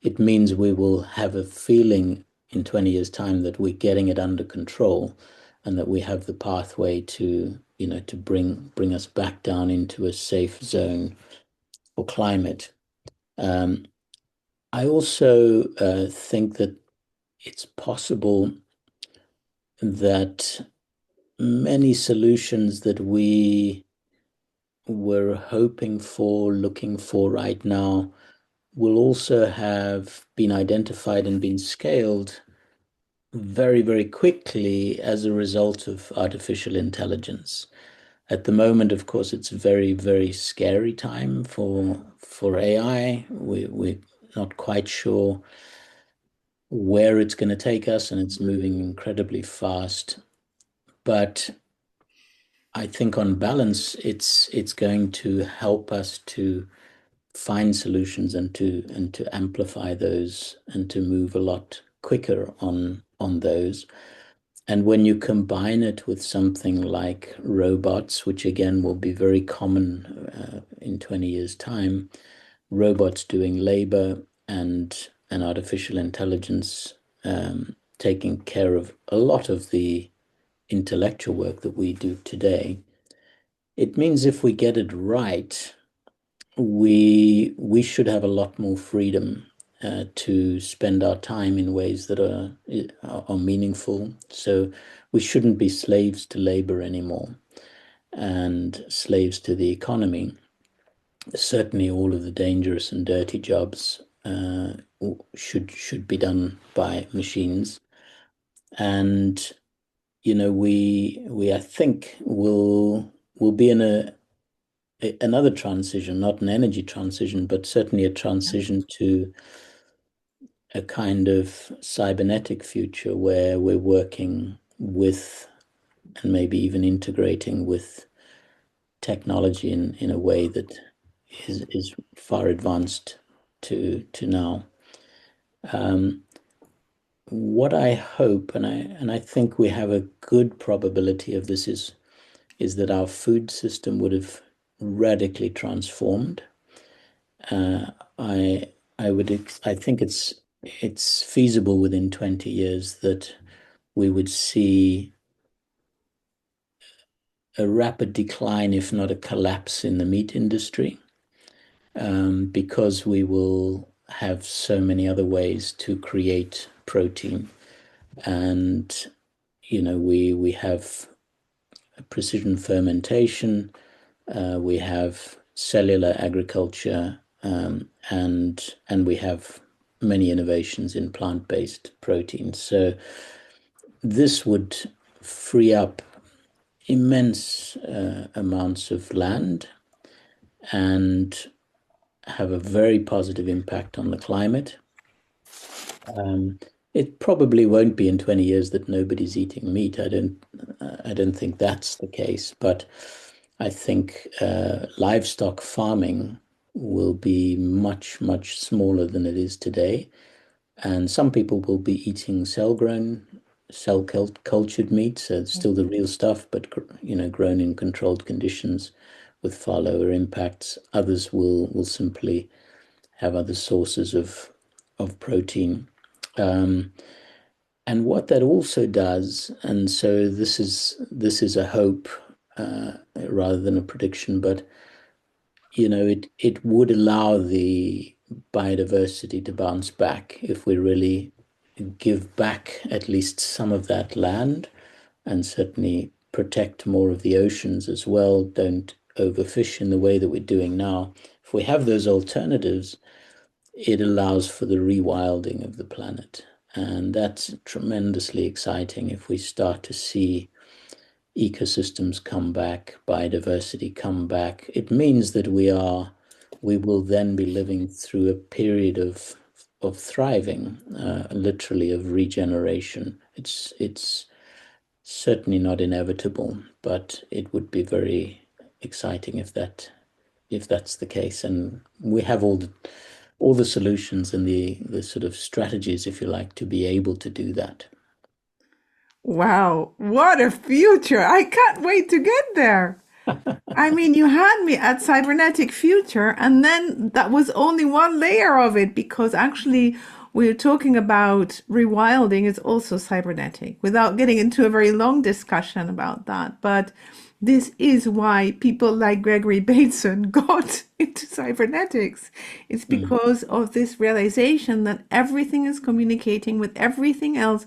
it means we will have a feeling in 20 years' time that we're getting it under control and that we have the pathway to, to bring us back down into a safe zone for climate. I also think that it's possible that many solutions that we were hoping for, looking for right now, will also have been identified and been scaled very, very quickly as a result of artificial intelligence. At the moment, of course, it's a very, very scary time for AI. We're not quite sure where it's going to take us, and it's moving incredibly fast. But I think on balance, it's going to help us to find solutions and to amplify those and to move a lot quicker on those. And when you combine it with something like robots, which again will be very common in 20 years' time, robots doing labor and artificial intelligence taking care of a lot of the intellectual work that we do today, it means if we get it right, we should have a lot more freedom to spend our time in ways that are meaningful. So we shouldn't be slaves to labor anymore and slaves to the economy. certainly all of the dangerous and dirty jobs should be done by machines. And we I think will be in another transition, not an energy transition, but certainly a transition to a kind of cybernetic future where we're working with and maybe even integrating with technology in a way that is far advanced to now. Um, what I hope, and I think we have a good probability of this, is that our food system would have radically transformed. Uh, I I think it's feasible within 20 years that we would see a rapid decline, if not a collapse, in the meat industry, because we will have so many other ways to create protein. And, we have precision fermentation, we have cellular agriculture, and we have many innovations in plant-based proteins. So this would free up immense amounts of land and have a very positive impact on the climate. Um, it probably won't be in 20 years that nobody's eating meat. I don't think that's the case, but I think livestock farming will be much, much smaller than it is today. And some people will be eating cell-grown, cell-cultured meat, so it's still the real stuff, but grown in controlled conditions with far lower impacts. Others will simply have other sources of protein. Um, and what that also does, and so this is a hope rather than a prediction, but it would allow the biodiversity to bounce back if we really give back at least some of that land and certainly protect more of the oceans as well. Don't overfish in the way that we're doing now. If we have those alternatives, it allows for the rewilding of the planet. And that's tremendously exciting if we start to see ecosystems come back, biodiversity come back. It means that we will then be living through a period of thriving, literally of regeneration. It's certainly not inevitable, but it would be very exciting if that's the case. And we have all the solutions and the sort of strategies, if you like, to be able to do that. Wow, what a future! I can't wait to get there. I mean, you had me at cybernetic future, and then that was only one layer of it because actually we're talking about rewilding is also cybernetic without getting into a very long discussion about that. But this is why people like Gregory Bateson got into cybernetics. It's Mm. because of this realization that everything is communicating with everything else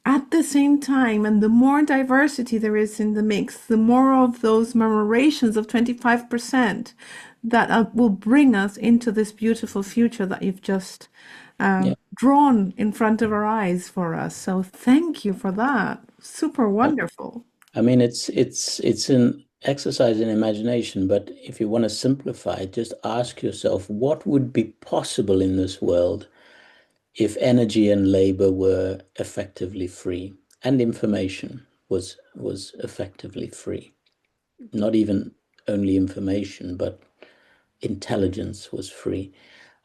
at the same time, and the more diversity there is in the mix, the more of those murmurations of 25% that will bring us into this beautiful future that you've just Yeah. drawn in front of our eyes for us. So thank you for that. Super I, wonderful. I mean, it's an exercise in imagination, but if you want to simplify it, just ask yourself what would be possible in this world if energy and labor were effectively free and information was effectively free. Not even only information, but intelligence was free.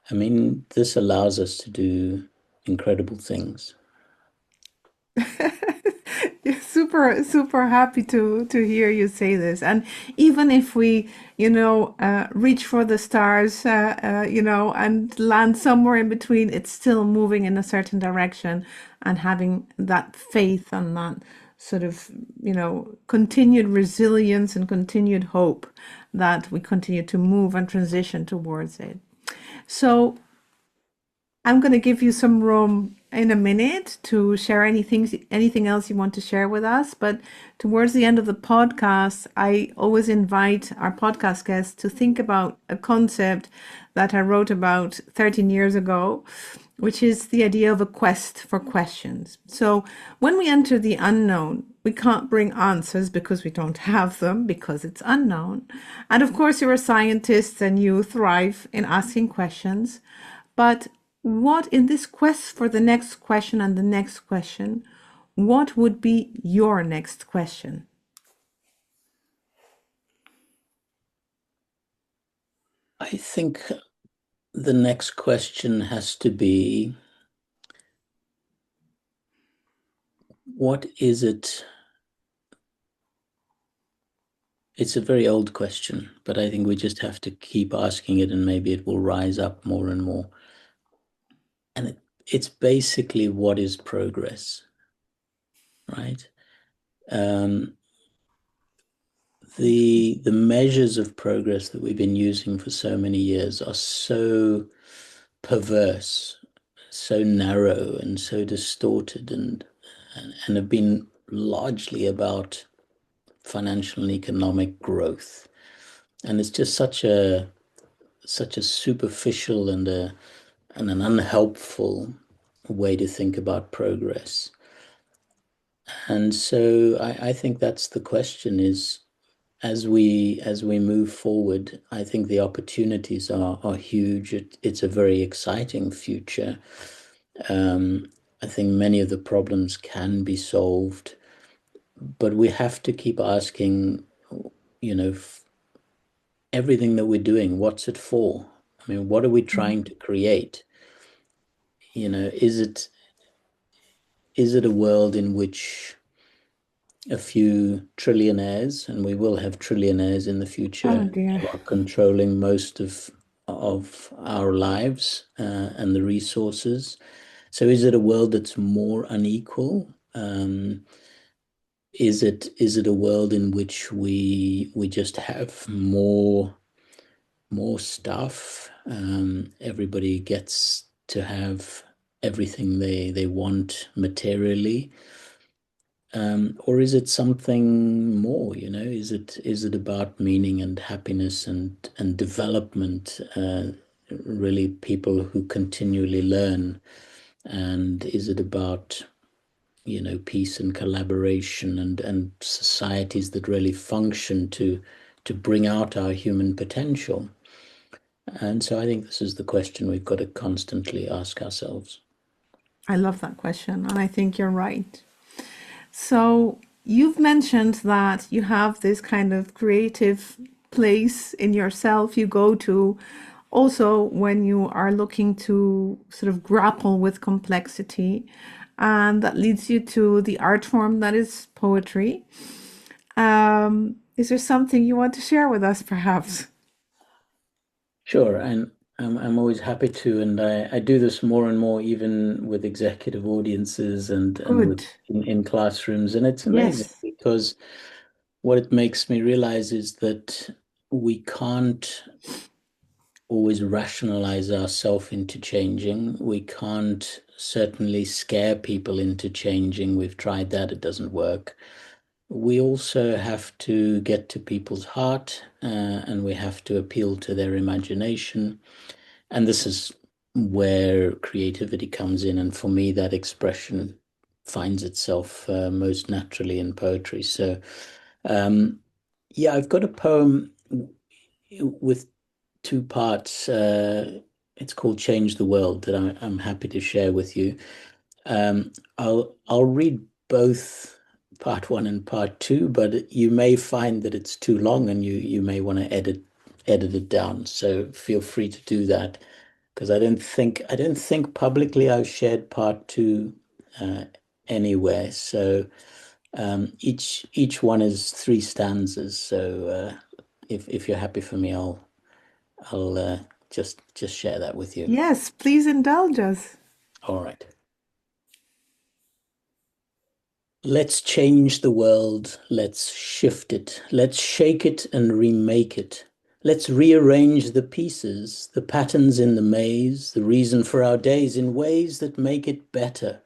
I mean, this allows us to do incredible things. Yeah, super, super happy to hear you say this. And even if we, reach for the stars, and land somewhere in between, it's still moving in a certain direction and having that faith and that sort of, continued resilience and continued hope that we continue to move and transition towards it. So I'm going to give you some room in a minute to share anything else you want to share with us. But towards the end of the podcast, I always invite our podcast guests to think about a concept that I wrote about 13 years ago, which is the idea of a quest for questions. So when we enter the unknown, we can't bring answers because we don't have them, because it's unknown. And of course, you're a scientist and you thrive in asking questions. But what in this quest for the next question and the next question, what would be your next question? I think the next question has to be, what is it? It's a very old question, but I think we just have to keep asking it and maybe it will rise up more and more. And it's basically, what is progress, right? Um, the measures of progress that we've been using for so many years are so perverse, so narrow and so distorted, and have been largely about financial and economic growth. And it's just such a superficial and an unhelpful way to think about progress. And so I think that's the question, is as we move forward, I think the opportunities are huge. It's a very exciting future. I think many of the problems can be solved, but we have to keep asking, everything that we're doing, what's it for? I mean, what are we trying to create? Is it a world in which a few trillionaires, and we will have trillionaires in the Oh future, dear. who are controlling most of our lives and the resources. So is it a world that's more unequal? Is it a world in which we just have more stuff? Everybody gets to have everything they want materially. Or is it something more, Is it about meaning and happiness and development? Really, people who continually learn. And is it about, peace and collaboration and societies that really function to bring out our human potential? And so I think this is the question we've got to constantly ask ourselves. I love that question, and I think you're right. So you've mentioned that you have this kind of creative place in yourself you go to also when you are looking to sort of grapple with complexity, and that leads you to the art form that is poetry. Is there something you want to share with us, perhaps? Sure, and I'm always happy to, and I do this more and more, even with executive audiences and Good. with in classrooms, and it's amazing Yes. because what it makes me realize is that we can't always rationalize ourselves into changing. We can't certainly scare people into changing. We've tried that, it doesn't work. We also have to get to people's heart, and we have to appeal to their imagination. And this is where creativity comes in. And for me, that expression finds itself most naturally in poetry. So, um, yeah, I've got a poem with two parts. It's called Change the World, that I'm happy to share with you. I'll read both part one and part two, but you may find that it's too long and you may want to edit it down. So feel free to do that, because I don't think publicly I've shared part two uh, anywhere. So each one is three stanzas. So if you're happy for me, I'll just share that with you. Yes, please indulge us. All right. Let's change the world. Let's shift it. Let's shake it and remake it. Let's rearrange the pieces, the patterns in the maze, the reason for our days in ways that make it better,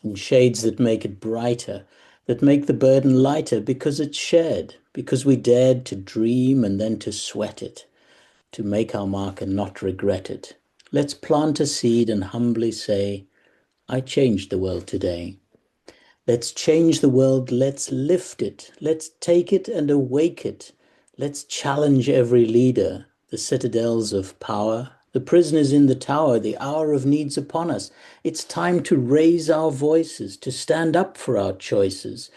in shades that make it brighter, that make the burden lighter because it's shared, because we dared to dream and then to sweat it, to make our mark and not regret it. Let's plant a seed and humbly say, I changed the world today. Let's change the world. Let's lift it. Let's take it and awake it. Let's challenge every leader, the citadels of power, the prisoners in the tower, the hour of needs upon us. It's time to raise our voices, to stand up for our choices,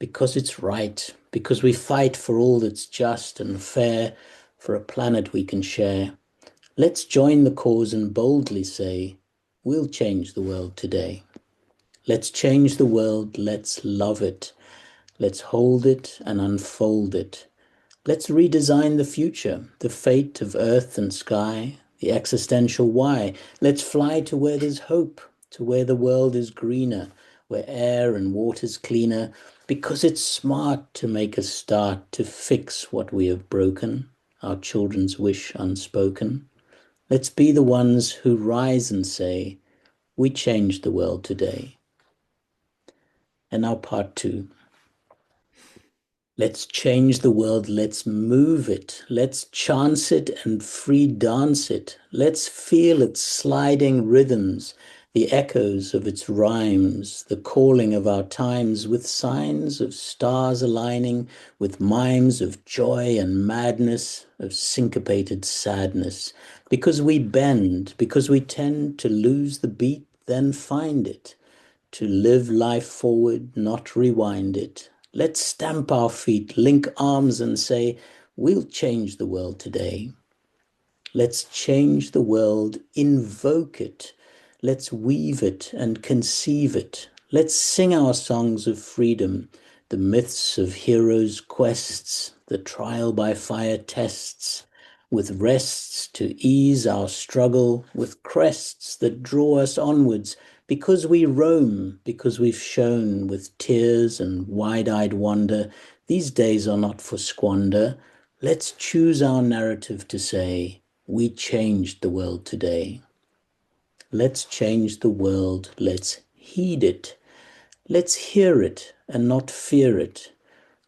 because it's right, because we fight for all that's just and fair, for a planet we can share. Let's join the cause and boldly say, we'll change the world today. Let's change the world. Let's love it. Let's hold it and unfold it. Let's redesign the future, the fate of earth and sky, the existential why. Let's fly to where there's hope, to where the world is greener, where air and water's cleaner, because it's smart to make a start to fix what we have broken, our children's wish unspoken. Let's be the ones who rise and say, we changed the world today. And now part two. Let's change the world. Let's move it. Let's chance it and free dance it. Let's feel its sliding rhythms, the echoes of its rhymes, the calling of our times with signs of stars aligning, with mimes of joy and madness, of syncopated sadness. Because we bend, because we tend to lose the beat, then find it, to live life forward, not rewind it. Let's stamp our feet, link arms, and say, we'll change the world today. Let's change the world, invoke it. Let's weave it and conceive it. Let's sing our songs of freedom, the myths of heroes' quests, the trial by fire tests, with rests to ease our struggle, with crests that draw us onwards, because we roam, because we've shown with tears and wide-eyed wonder, these days are not for squander. Let's choose our narrative to say, we changed the world today. Let's change the world. Let's heed it. Let's hear it and not fear it.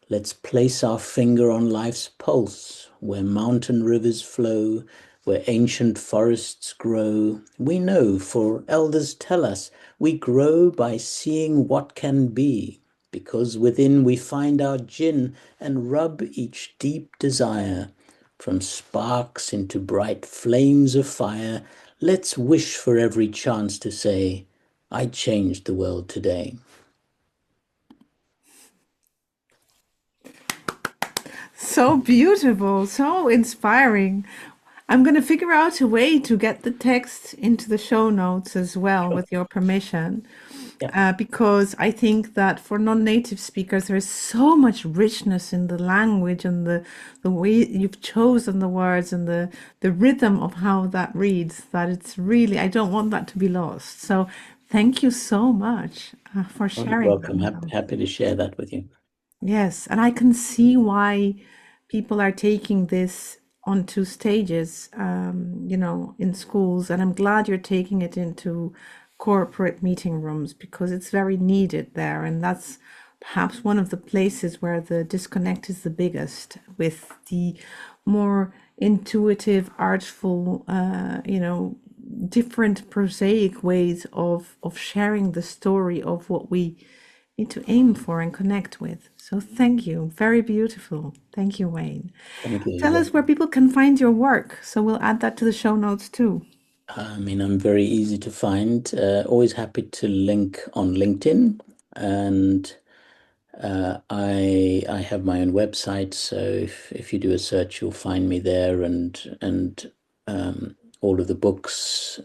Let's place our finger on life's pulse, where mountain rivers flow, where ancient forests grow. We know, for elders tell us, we grow by seeing what can be, because within we find our gin and rub each deep desire. From sparks into bright flames of fire, let's wish for every chance to say, I changed the world today. So beautiful, so inspiring. I'm going to figure out a way to get the text into the show notes as well, Sure. with your permission, Yeah. because I think that for non-native speakers, there is so much richness in the language and the way you've chosen the words and the rhythm of how that reads, that it's really, I don't want that to be lost. So thank you so much for Oh, you're sharing welcome. that. Happy to share that with you. Yes, and I can see why people are taking this on two stages, in schools, and I'm glad you're taking it into corporate meeting rooms because it's very needed there, and that's perhaps one of the places where the disconnect is the biggest with the more intuitive, artful, different prosaic ways of sharing the story of what we need to aim for and connect with. So thank you. Very beautiful. Thank you, Wayne. Thank you. You're Tell us where welcome. people can find your work. So we'll add that to the show notes too. I mean, I'm very easy to find. Always happy to link on LinkedIn, and I have my own website. So if you do a search, you'll find me there, and all of the books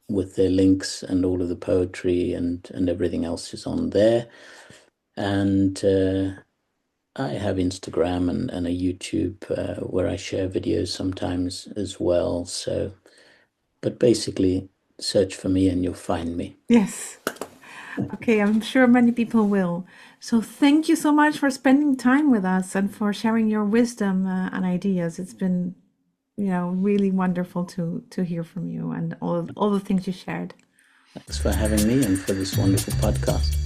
with their links, and all of the poetry and everything else is on there. And I have Instagram and a YouTube where I share videos sometimes as well. So, but basically, search for me and you'll find me. Yes. Okay, I'm sure many people will. So thank you so much for spending time with us and for sharing your wisdom and ideas. It's been, really wonderful to hear from you and all the things you shared. Thanks for having me and for this wonderful podcast.